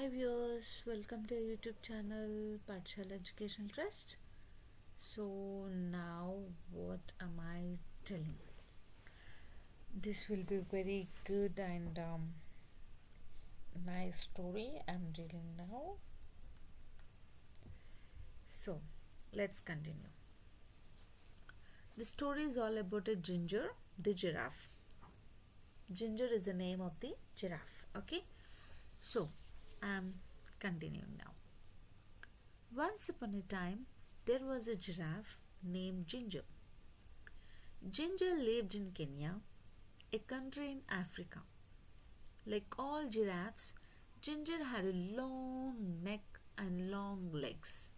Hi viewers, welcome to our YouTube channel Pathshala Educational Trust. So now what am I telling? This will be very good and nice story I'm telling now. So let's continue. The story is all about a ginger, the giraffe. Ginger is the name of the giraffe. Okay, so I'm continuing now. Once upon a time, there was a giraffe named Ginger. Ginger lived in Kenya, a country in Africa. Like all giraffes, Ginger had a long neck and long legs.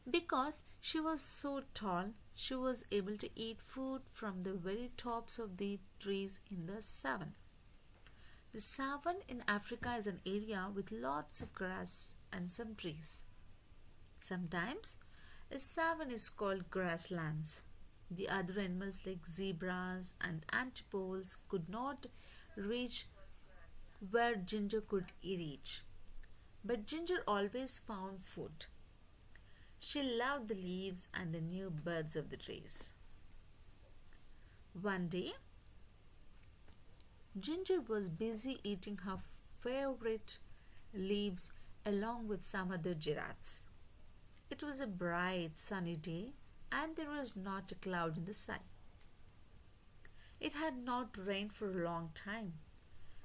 Because she was so tall, she was able to eat food from the very tops of the trees in the savannah. The savannah in Africa is an area with lots of grass and some trees. Sometimes a savannah is called grasslands. The other animals like zebras and antelope could not reach where Ginger could reach. But Ginger always found food. She loved the leaves and the new buds of the trees. One day, Ginger was busy eating her favorite leaves along with some other giraffes. It was a bright, sunny day, and there was not a cloud in the sky. It had not rained for a long time,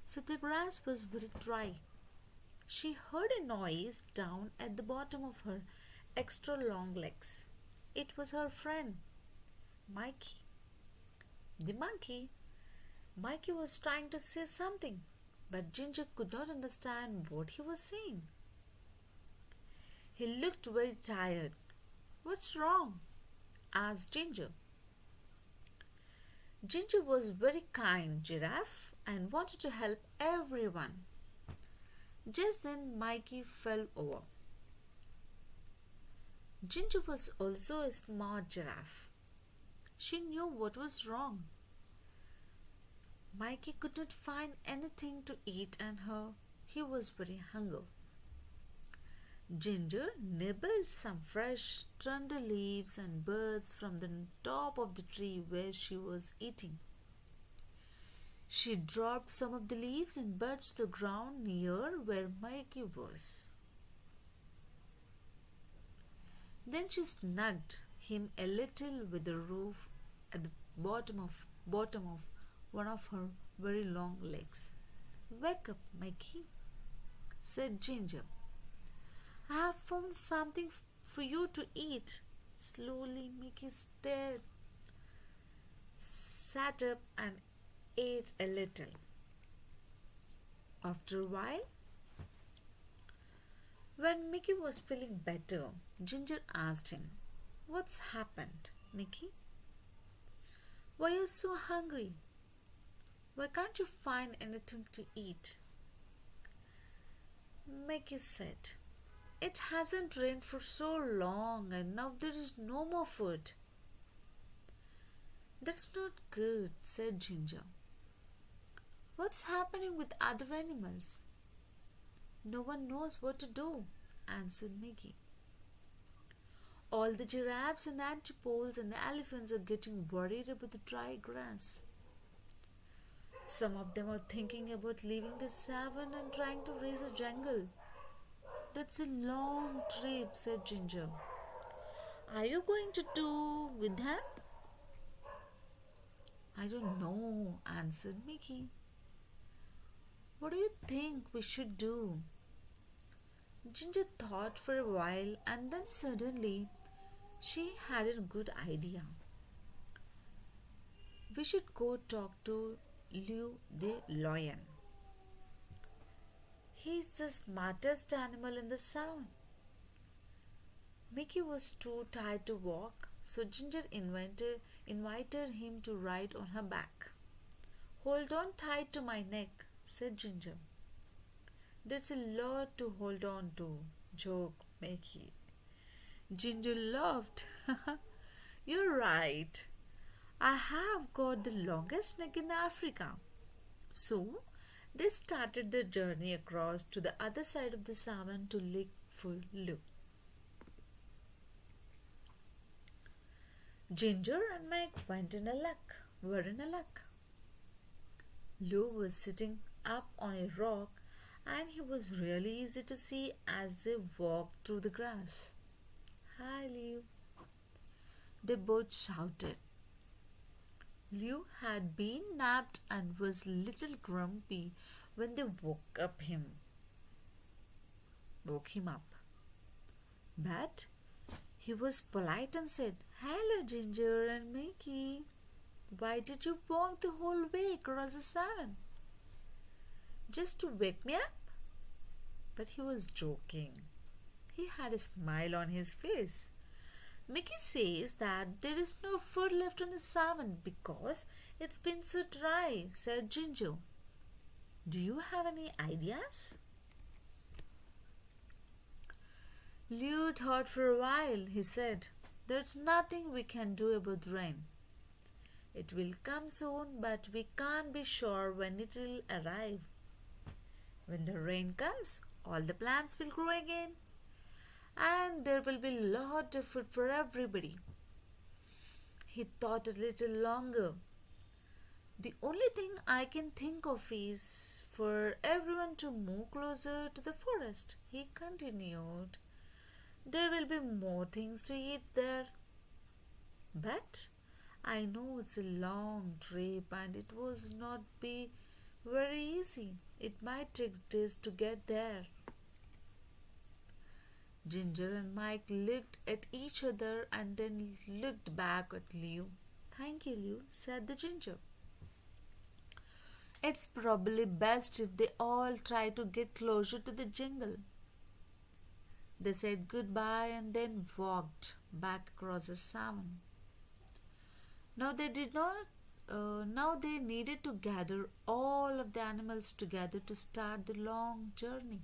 so the grass was very dry. She heard a noise down at the bottom of her extra long legs. It was her friend, Mikey, the monkey. Mikey was trying to say something, but Ginger could not understand what he was saying. He looked very tired. "What's wrong?" asked Ginger. Ginger was very kind giraffe and wanted to help everyone. Just then Mikey fell over. Ginger was also a smart giraffe. She knew what was wrong. Mikey could not find anything to eat and he was very hungry. Ginger nibbled some fresh tender leaves and buds from the top of the tree where she was eating. She dropped some of the leaves and buds to the ground near where Mikey was. Then she snugged him a little with the roof at the bottom of one of her very long legs. "Wake up, Mikey," said Ginger. "I have found something for you to eat." Slowly, Mickey sat up and ate a little. After a while, when Mickey was feeling better, Ginger asked him, "What's happened, Mickey? Why are you so hungry? Why can't you find anything to eat?" Mickey said, "It hasn't rained for so long and now there is no more food." "That's not good," said Ginger. "What's happening with other animals?" "No one knows what to do," answered Mickey. "All the giraffes and the antelopes and the elephants are getting worried about the dry grass. Some of them are thinking about leaving the savannah and trying to raise a jungle." "That's a long trip," said Ginger. "Are you going to do with them?" "I don't know," answered Mickey. "What do you think we should do?" Ginger thought for a while and then suddenly she had a good idea. "We should go talk to Lou the lion. He's the smartest animal in the sound." Mickey was too tired to walk, so Ginger invited him to ride on her back. "Hold on tight to my neck," said Ginger. "There's a lot to hold on to," joked Mickey. Ginger laughed. "You're right. I have got the longest neck in Africa. So They started their journey across to the other side of the savannah to look for Lou. Ginger and Meg were in a luck. Lou was sitting up on a rock and he was really easy to see as they walked through the grass. Hi, Lou, they both shouted. Lou had been napped and was a little grumpy when they woke him up. But he was polite and said, "Hello, Ginger and Mickey. Why did you walk the whole way across the savannah? Just to wake me up?" But he was joking. He had a smile on his face. Mickey says that there is no food left on the savannah because it's been so dry, said Ginger. Do you have any ideas? Lou thought for a while. He said, "There's nothing we can do about the rain. It will come soon, but we can't be sure when it will arrive. When the rain comes, all the plants will grow again, and there will be a lot of food for everybody." He thought a little longer. "The only thing I can think of is for everyone to move closer to the forest," he continued. "There will be more things to eat there. But I know it's a long trip and it was not be very easy. It might take days to get there." Ginger and Mike looked at each other and then looked back at Lou. "Thank you, Lou," said the Ginger. "It's probably best if they all try to get closer to the jungle." They said goodbye and then walked back across the savannah. Now they needed to gather all of the animals together to start the long journey.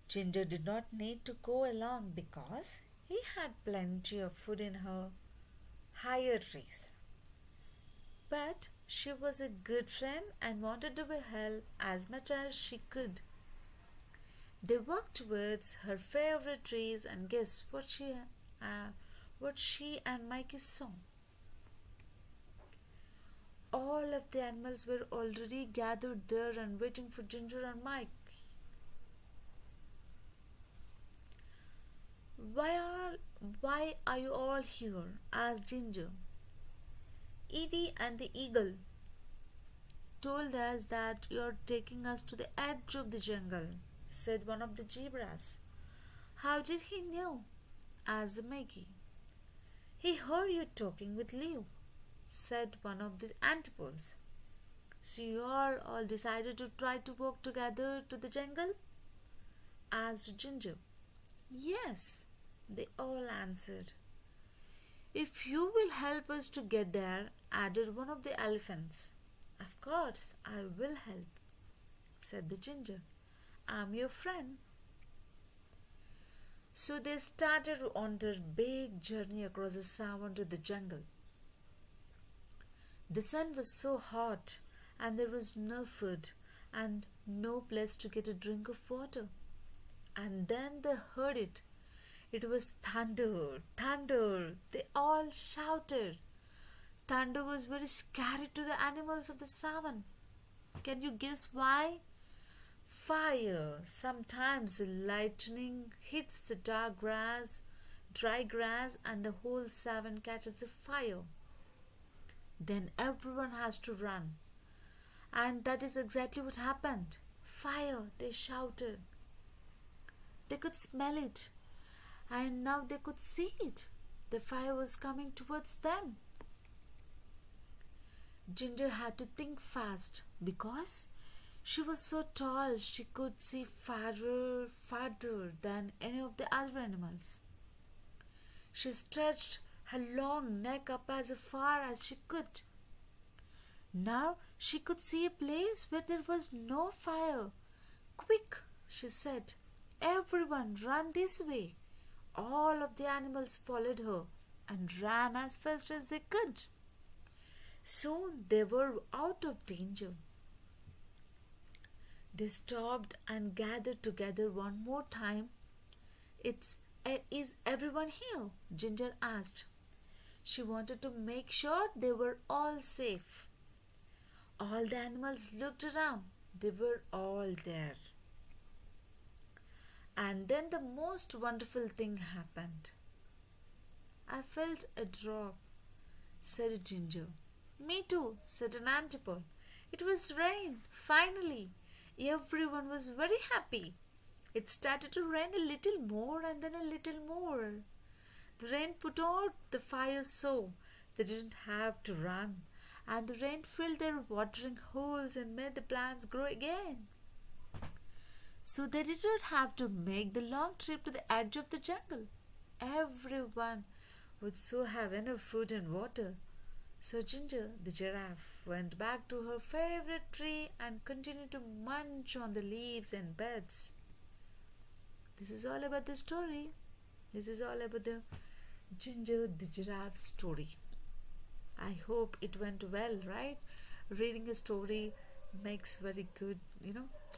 Ginger did not need to go along because he had plenty of food in her higher trees. But she was a good friend and wanted to help as much as she could. They walked towards her favorite trees, and guess what she and Mikey saw? All of the animals were already gathered there and waiting for Ginger and Mike. Why are you all here?" asked Ginger. "Edie and the eagle told us that you're taking us to the edge of the jungle," said one of the zebras. "How did he know?" asked Maggie. "He heard you talking with Leo," said one of the antelopes. "So you all decided to try to walk together to the jungle?" asked Ginger. "Yes," they all answered. "If you will help us to get there," added one of the elephants. "Of course, I will help," said the Ginger. "I'm your friend." So they started on their big journey across the savannah to the jungle. The sun was so hot and there was no food and no place to get a drink of water. And then they heard it. It was thunder, thunder. They all shouted. Thunder was very scary to the animals of the savannah. Can you guess why? Fire. Sometimes the lightning hits the dry grass, and the whole savannah catches a fire. Then everyone has to run. And that is exactly what happened. Fire, they shouted. They could smell it. And now they could see it. The fire was coming towards them. Ginger had to think fast because she was so tall she could see farther than any of the other animals. She stretched her long neck up as far as she could. Now she could see a place where there was no fire. "Quick," she said. "Everyone run this way." All of the animals followed her and ran as fast as they could. Soon they were out of danger. They stopped and gathered together one more time. Is everyone here? Ginger asked. She wanted to make sure they were all safe. All the animals looked around. They were all there. And then the most wonderful thing happened. I felt a drop, said Ginger. Me too, said an antipole. It was rain, finally. Everyone was very happy. It started to rain a little more and then a little more. The rain put out the fire so they didn't have to run, and the rain filled their watering holes and made the plants grow again. So they did not have to make the long trip to the edge of the jungle. Everyone would so have enough food and water. So Ginger, the giraffe, went back to her favorite tree and continued to munch on the leaves and buds. This is all about the story. This is all about the Ginger the giraffe story. I hope it went well, right? Reading a story makes very good,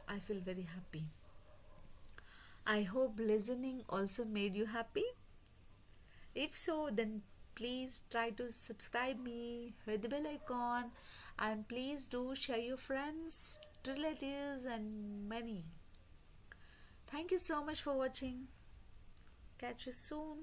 I feel very happy. I hope listening also made you happy. If so, then please try to subscribe me, hit the bell icon, and please do share your friends, relatives, and many. Thank you so much for watching. Catch you soon.